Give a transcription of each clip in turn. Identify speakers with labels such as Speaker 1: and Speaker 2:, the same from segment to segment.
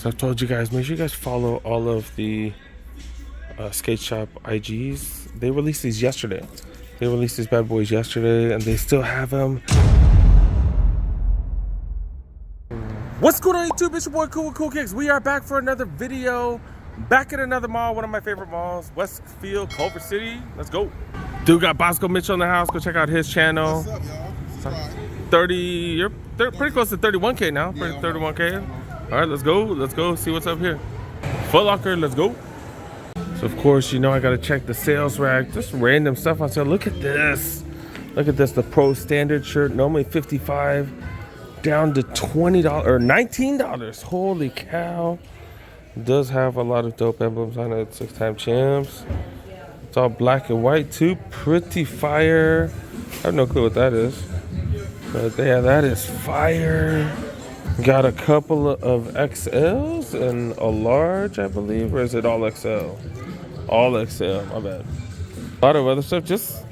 Speaker 1: So I've told you guys, make sure you guys follow all of the skate shop IGs. They released these yesterday. They released these bad boys yesterday, and they still have them. What's going on YouTube? It's your boy Cool with Cool Kicks. We are back for another video. Back at another mall, one of my favorite malls, Wesfield Culver City. Let's go. Dude got Bossco Mitchell in the house. Go check out his channel.
Speaker 2: What's up, y'all?
Speaker 1: 30, you're pretty close to 31K now. Yeah, 31K. All right, let's go. Let's go see what's up here. Foot Locker, let's go. So of course, you know I gotta check the sales rack. Just random stuff on sale. Look at this. Look at this. The Pro Standard shirt, normally $55, down to $20 or $19. Holy cow! It does have a lot of dope emblems on it. 6-time champs. It's all black and white too. Pretty fire. I have no clue what that is. But yeah, that is fire. Got a couple of XLs and a large, I believe, or is it all XL? All XL, my bad. A lot of other stuff, just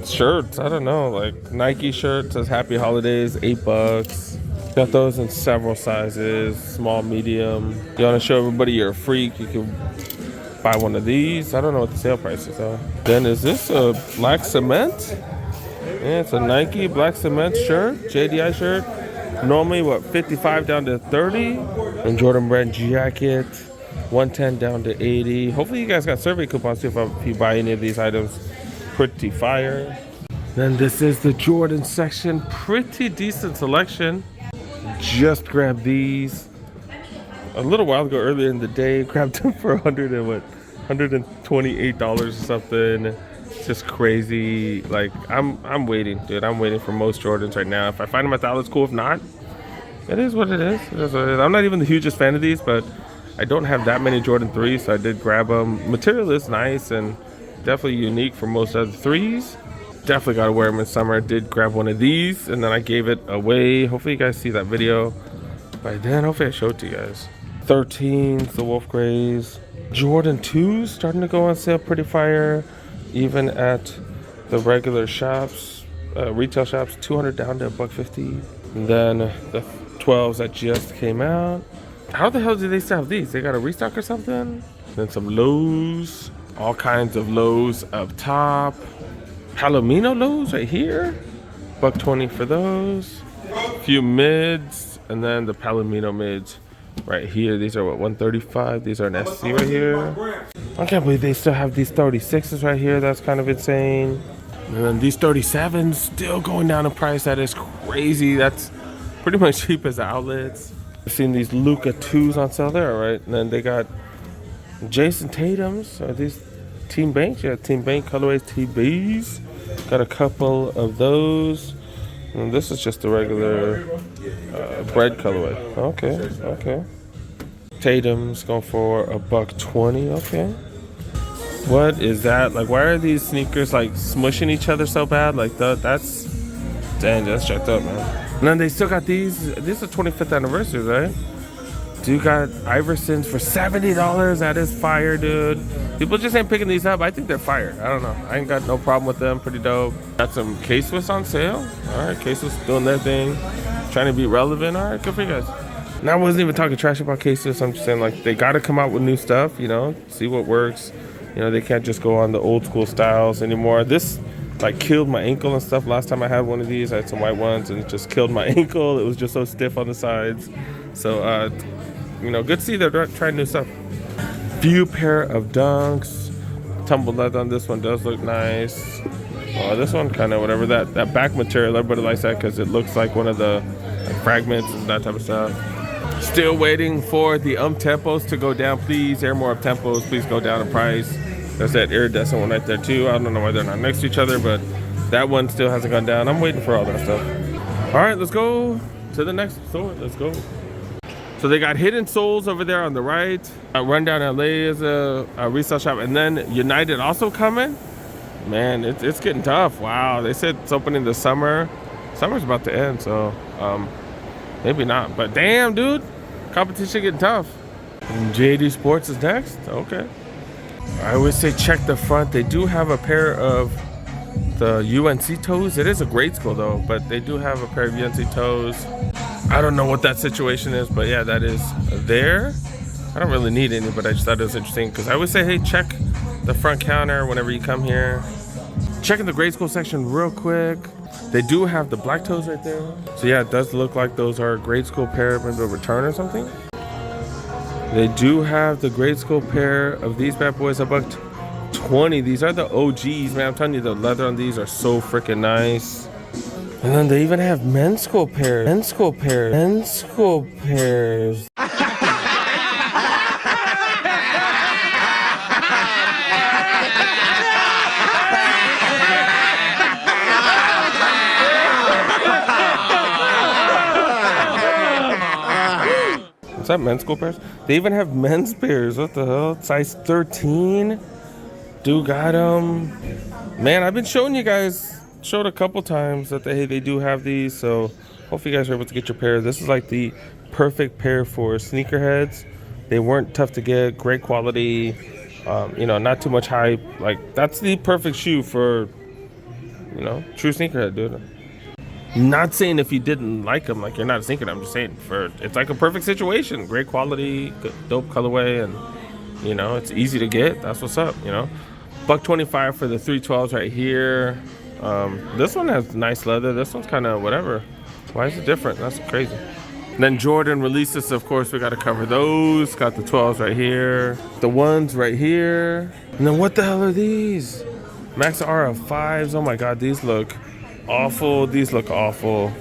Speaker 1: shirts. I don't know, like Nike shirts says Happy Holidays, $8. Got those in several sizes, small, medium. You want to show everybody you're a freak? You can buy one of these. I don't know what the sale prices are. Then is this a black cement? Yeah, it's a Nike black cement shirt, JDI shirt. Normally, what, 55 down to 30? And Jordan brand jacket, 110 down to 80. Hopefully you guys got survey coupons too if you buy any of these items. Pretty fire. Then this is the Jordan section. Pretty decent selection. Just grabbed these a little while ago, earlier in the day. Grabbed them for $128 or something. Just crazy. Like I'm waiting, dude. I'm waiting for most Jordans right now. If I find them at the outlet, cool. If not, it is what it is. It is what it is. I'm not even the hugest fan of these, but I don't have that many Jordan 3s, so I did grab them. Material is nice and definitely unique for most other 3s. Definitely got to wear them in summer. Did grab one of these and then I gave it away. Hopefully you guys see that video by then. Hopefully I showed it to you guys. 13s, the Wolf Grays. Jordan 2s starting to go on sale. Pretty fire. Even at the regular shops, retail shops, $200 down to $150. And then the 12s that just came out. How the hell do they still have these? They got a restock or something? Then some lows, all kinds of lows up top. Palomino lows right here, $120 for those. A few mids, and then the Palomino mids right here. These are what, $135. These are an SC right here. I can't believe they still have these 36s right here. That's kind of insane. And then these 37s still going down in price. That is crazy. That's pretty much cheap as the outlets. I've seen these Luka 2s on sale there, right? And then they got Jason Tatum's. Are these Team Banks? Yeah, Team Bank colorways, TBs. Got a couple of those. And this is just the regular bread colorway. Okay. Tatum's going for $120. Okay. What is that? Like, why are these sneakers like smushing each other so bad? Like that's dang, that's checked up, man. And then they still got these. This is 25th anniversary, right? Dude got Iversons for $70. That is fire, dude. People just ain't picking these up. I think they're fire. I don't know. I ain't got no problem with them. Pretty dope. Got some K-Swiss on sale. All right, K-Swiss doing their thing. Trying to be relevant. All right, good for you guys. Now, I wasn't even talking trash about K-Swiss. I'm just saying, like, they got to come out with new stuff, you know, see what works. You know, they can't just go on the old school styles anymore. This, like, killed my ankle and stuff. Last time I had one of these, I had some white ones, and it just killed my ankle. It was just so stiff on the sides. So, you know, good to see they're trying new stuff. Few pair of Dunks. Tumbled leather on this one does look nice. Oh, this one kind of whatever. That back material, everybody likes that because it looks like one of the fragments and that type of stuff. Still waiting for the tempos to go down. Please, Air more tempos. Please go down in price. There's that iridescent one right there too. I don't know why they're not next to each other, but that one still hasn't gone down. I'm waiting for all that stuff. All right, let's go to the next store. Let's go. So they got Hidden Souls over there on the right. Rundown LA is a resale shop. And then United also coming. Man, it's getting tough. Wow, they said it's opening this summer. Summer's about to end, so maybe not. But damn, dude, competition getting tough. And JD Sports is next. Okay. I would say check the front. They do have a pair of the UNC toes. It is a great school though, but they do have a pair of UNC toes. I don't know what that situation is, but yeah, that is there. I don't really need any, but I just thought it was interesting because I always say, hey, check the front counter whenever you come here. Checking the grade school section real quick. They do have the black toes right there. So yeah, it does look like those are grade school pair, maybe a return or something. They do have the grade school pair of these bad boys, $120. These are the OGs, man. I'm telling you, the leather on these are so freaking nice. And then they even have men's school pairs. Men's school pairs. Men's school pairs. Is that men's school pairs? They even have men's pairs. What the hell? Size 13. Dude got them. Man, I've been showing you guys, showed a couple times that they do have these. So hopefully you guys are able to get your pair. This is like the perfect pair for sneakerheads. They weren't tough to get, great quality. You know, not too much hype. Like, that's the perfect shoe for, you know, true sneakerhead, dude. Not saying if you didn't like them, like you're not a sneaker. I'm just saying it's like a perfect situation. Great quality, good, dope colorway, and you know it's easy to get. That's what's up. You know, $125 for the 312s right here. This one has nice leather. This one's kind of whatever. Why is it different? That's crazy. And then Jordan releases, of course, we got to cover those. Got the 12s right here, the ones right here, and then what the hell are these? Max RF5s. Oh my God, these look awful. These look awful.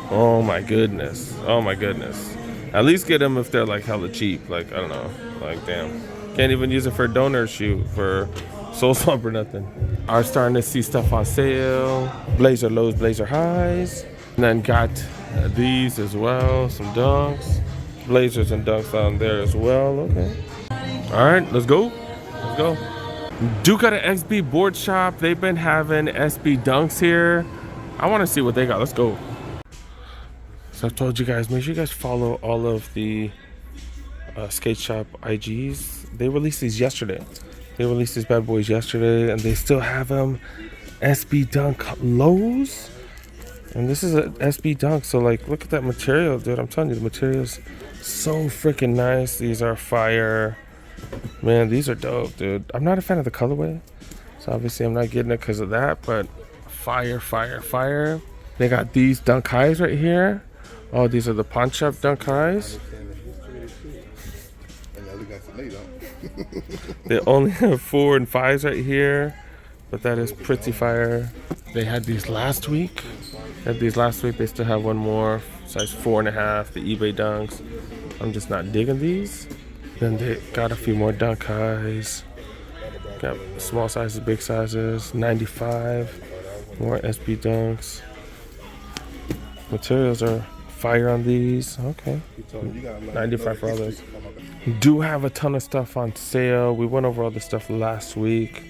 Speaker 1: Oh my goodness. Oh my goodness. At least get them if they're like hella cheap. Like, I don't know. Like, damn. Can't even use it for a donor shoot for Soul Swap or nothing. Are starting to see stuff on sale. Blazer lows, blazer highs. And then got these as well. Some dunks. Blazers and dunks on there as well. Okay. All right, let's go. Let's go. Duke at an XB board shop. They've been having SB dunks here. I want to see what they got. Let's go. So I told you guys, make sure you guys follow all of the skate shop IGs. They released these yesterday. They released these bad boys yesterday, and they still have them. SB dunk lows, and this is an SB dunk. So like, look at that material, dude. I'm telling you, the material's so freaking nice. These are fire. Man, these are dope, dude. I'm not a fan of the colorway, so obviously I'm not getting it because of that, but fire, fire, fire. They got these dunk highs right here. Oh, these are the pawn shop dunk highs. They only have 4 and 5s right here, but that is pretty fire. They had these last week. They still have one more, size 4.5, the eBay dunks. I'm just not digging these. Then they got a few more dunk highs. Got small sizes, big sizes, 95. More SB dunks. Materials are fire on these. Okay. 95 for all those. Do have a ton of stuff on sale. We went over all the stuff last week.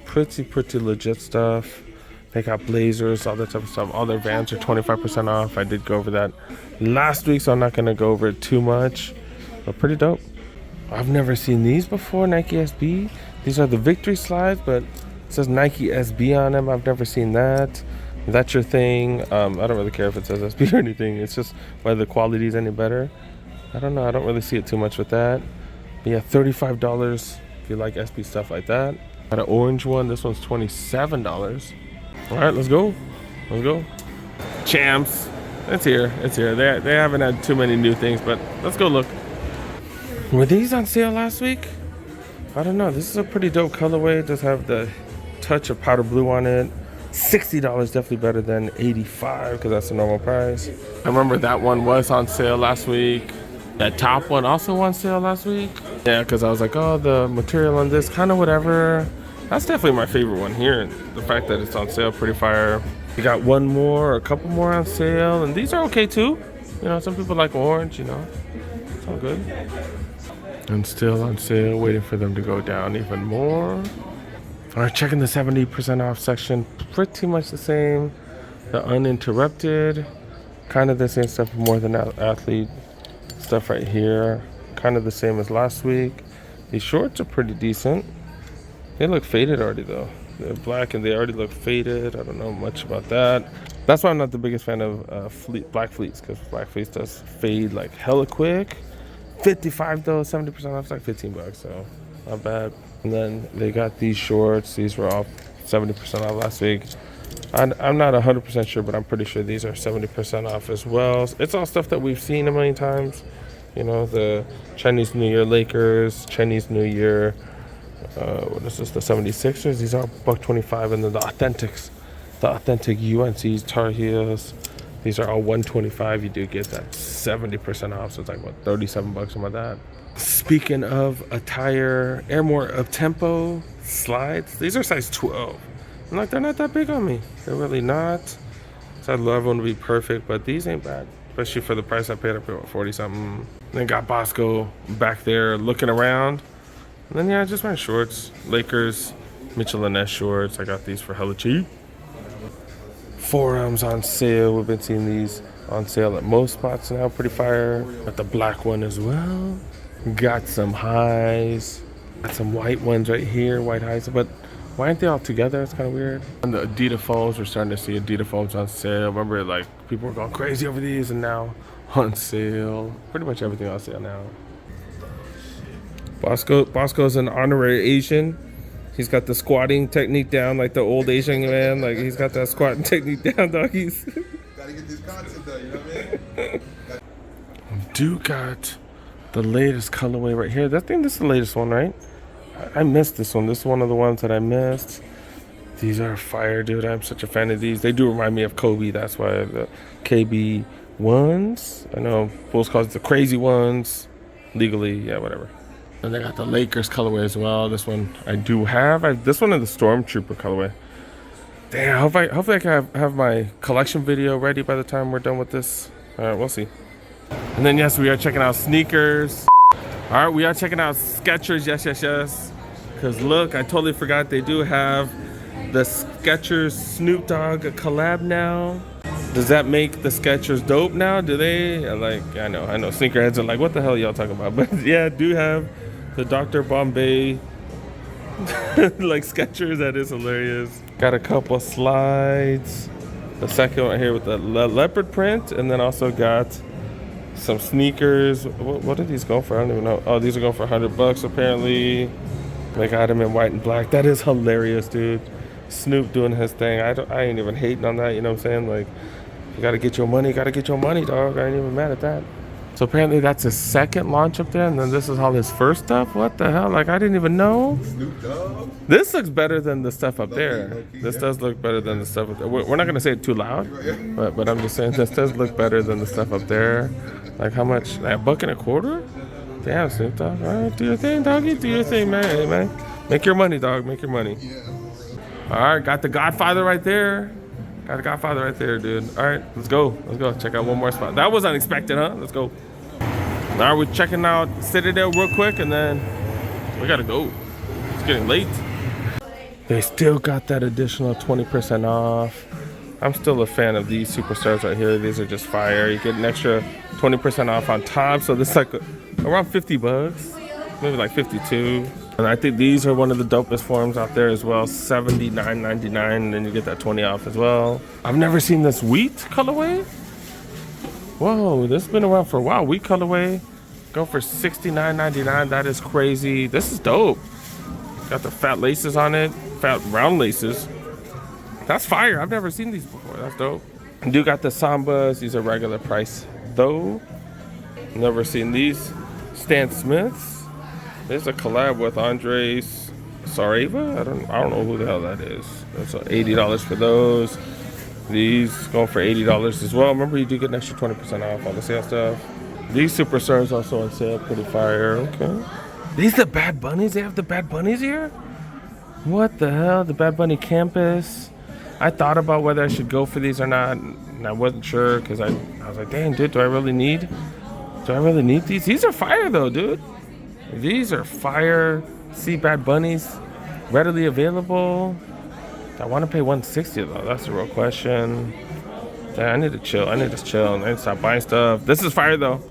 Speaker 1: Pretty legit stuff. They got blazers, all that type of stuff. All their Vans are 25% off. I did go over that last week, so I'm not going to go over it too much. But pretty dope. I've never seen these before, Nike SB. These are the Victory slides, but it says Nike SB on them. I've never seen that. If that's your thing. I don't really care if it says SB or anything. It's just whether the quality is any better. I don't know. I don't really see it too much with that. But yeah, $35 if you like SB stuff like that. Got an orange one. This one's $27. All right, let's go. Let's go. Champs. It's here. It's here. They haven't had too many new things, but let's go look. Were these on sale last week? I don't know. This is a pretty dope colorway. It does have the touch of powder blue on it. $60, definitely better than $85 because that's the normal price. I remember that one was on sale last week. That top one also on sale last week. Yeah, because I was like, oh, the material on this, kind of whatever. That's definitely my favorite one here. The fact that it's on sale, pretty fire. You got one more, or a couple more on sale, and these are okay too. You know, some people like orange, you know. It's all good. And still on sale, waiting for them to go down even more. All right, checking the 70% off section. Pretty much the same. The uninterrupted. Kind of the same stuff, more than athlete stuff right here. Kind of the same as last week. These shorts are pretty decent. They look faded already though. They're black and they already look faded. I don't know much about that. That's why I'm not the biggest fan of Black Fleets, because Black Fleets does fade like hella quick. 55 though, 70% off, it's like 15 bucks, so not bad. And then they got these shorts. These were off 70% off last week. I'm not 100% sure, but I'm pretty sure these are 70% off as well. It's all stuff that we've seen a million times. You know, the Chinese New Year Lakers, Chinese New Year, what is this, the 76ers? These are $125, and then the authentics. The authentic UNC's Tar Heels, these are all $125. You do get that 70% off, so it's like what, 37 bucks, something like that. Speaking of attire, Airmore Up-Tempo slides. These are size 12. I'm like, they're not that big on me. They're really not. So I'd love one to be perfect, but these ain't bad, especially for the price I paid. I paid 40 something. Then got Bossco back there looking around. And then yeah, just my shorts, Lakers, Mitchell and Ness shorts. I got these for hella cheap. Forums on sale. We've been seeing these on sale at most spots now. Pretty fire. Got the black one as well. Got some highs. Got some white ones right here. White highs. But why aren't they all together? It's kind of weird. And the Adidas foams, we're starting to see Adidas foams on sale. Remember, like, people were going crazy over these, and now on sale. Pretty much everything on sale now. Bosco's an honorary Asian. He's got the squatting technique down like the old Asian man. Like, he's got that squatting technique down, doggies.
Speaker 2: Gotta get this content done, you know what I mean?
Speaker 1: Dude got the latest colorway right here. I think this is the latest one, right? I missed this one. This is one of the ones that I missed. These are fire, dude. I'm such a fan of these. They do remind me of Kobe. That's why the KB ones. I know Bulls calls it the crazy ones. Legally, yeah, whatever. And they got the Lakers colorway as well. This one I do have. This one in the Stormtrooper colorway. Damn, hopefully I can have my collection video ready by the time we're done with this. All right, we'll see. And then yes, we are checking out sneakers. All right, we are checking out Skechers. Yes. Because look, I totally forgot they do have the Skechers Snoop Dogg collab now. Does that make the Skechers dope now? Do they? Like, I know sneakerheads are like, what the hell are y'all talking about? But yeah, do have the Dr. Bombay like Skechers. That is hilarious. Got a couple slides. The second one here with the leopard print, and then also got some sneakers. What are these going for? I don't even know. Oh, these are going for $100 apparently. They got them in white and black. That is hilarious, dude. Snoop doing his thing. I ain't even hating on that. You know what I'm saying? Like, you gotta get your money. Gotta get your money, dog. I ain't even mad at that. So apparently that's his second launch up there, and then this is all his first stuff. What the hell? Like, I didn't even know.
Speaker 2: Snoop Dogg.
Speaker 1: This looks better than the stuff up there. This does look better than the stuff up there. We're not gonna say it too loud, but I'm just saying this does look better than the stuff up there. Like, how much? Like $1.25? Damn, Snoop Dogg. All right, do your thing, doggy. Do your thing, man. Hey, man. Make your money, dog. Make your money. All right, got the Godfather right there. Got the Godfather right there, dude. All right, let's go. Let's go. Check out one more spot. That was unexpected, huh? Let's go. All right, we're checking out Citadel real quick, and then we gotta go. It's getting late. They still got that additional 20% off. I'm still a fan of these superstars right here. These are just fire. You get an extra 20% off on top, so this is like around $50, maybe like 52. And I think these are one of the dopest forms out there as well. $79.99, and then you get that 20 off as well. I've never seen this wheat colorway. Whoa, this has been around for a while. Wheat colorway, go for $69.99. That is crazy. This is dope. Got the fat laces on it, fat round laces. That's fire. I've never seen these before. That's dope. I do got the Sambas. These are regular price though. Never seen these. Stan Smiths. There's a collab with Andres Saraiva. I don't know who the hell that is. That's $80 for those. These going for $80 as well. Remember, you do get an extra 20% off on the sale stuff. These superstars also on sale. Pretty fire. Okay. These the Bad Bunnies? They have the Bad Bunnies here? What the hell? The Bad Bunny Campus. I thought about whether I should go for these or not, and I wasn't sure because I was like, dang, dude, do I really need these? These are fire though, dude. These are fire. See Bad Bunnies readily available. I want to pay $160 though. That's the real question. Damn, I need to chill. I need to stop buying stuff. This is fire though.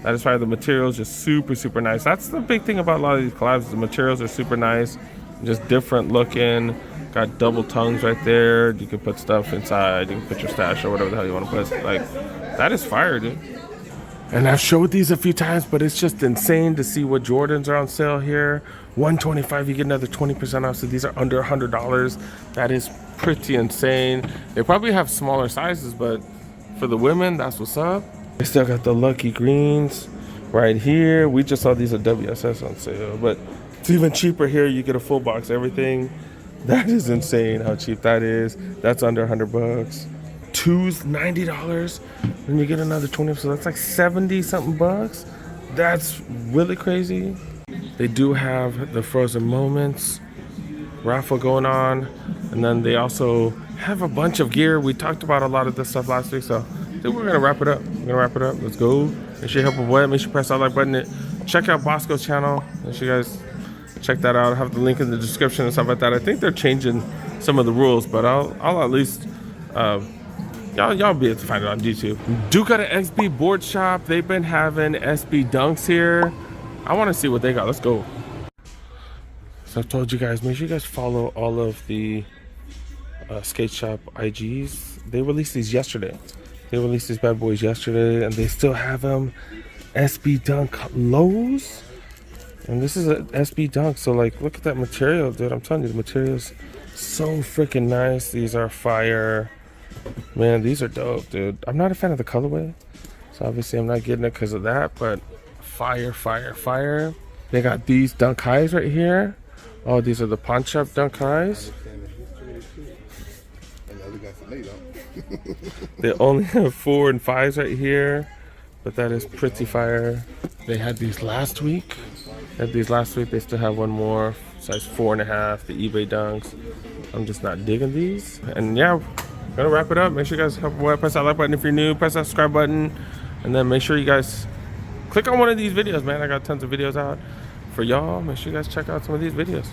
Speaker 1: That is fire. The materials just super nice. That's the big thing about a lot of these collabs. The materials are super nice, just different looking. Got double tongues right there. You can put stuff inside. You can put your stash or whatever the hell you want to put. Like, that is fire, dude. And I've showed these a few times, but it's just insane to see what Jordans are on sale here. $125, you get another 20% off. So these are under $100. That is pretty insane. They probably have smaller sizes, but for the women, that's what's up. They still got the lucky greens right here. We just saw these at WSS on sale, but it's even cheaper here. You get a full box, everything. That is insane how cheap that is. That's under $100. Two's $90, and you get another 20, so that's like 70 something bucks. That's really crazy. They do have the Frozen Moments raffle going on, and then they also have a bunch of gear. We talked about a lot of this stuff last week, so I think we're gonna wrap it up. Let's go. Make sure you help avoid. Make sure you press that like button. Check out Bossco's channel. Make sure you guys check that out. I have the link in the description and stuff like that. I think they're changing some of the rules, but I'll at least y'all be able to find it on YouTube. Duke at an SB board shop. They've been having SB dunks here. I want to see what they got. Let's go. So I've told you guys, make sure you guys follow all of the skate shop IGs. They released these yesterday. They released these bad boys yesterday, and they still have them. SB dunk lows. And this is an SB dunk, so like, look at that material, dude. I'm telling you, the material's so freaking nice. These are fire. Man, these are dope, dude. I'm not a fan of the colorway, so obviously I'm not getting it because of that, but fire, fire, fire. They got these dunk highs right here. Oh, these are the pawn shop dunk highs. They only have 4 and 5s right here, but that is pretty fire. They had these last week. They still have one more, size 4.5, the eBay dunks. I'm just not digging these. And yeah, gonna wrap it up. Make sure you guys help press that like button if you're new, press that subscribe button, and then make sure you guys click on one of these videos, man. I got tons of videos out for y'all. Make sure you guys check out some of these videos.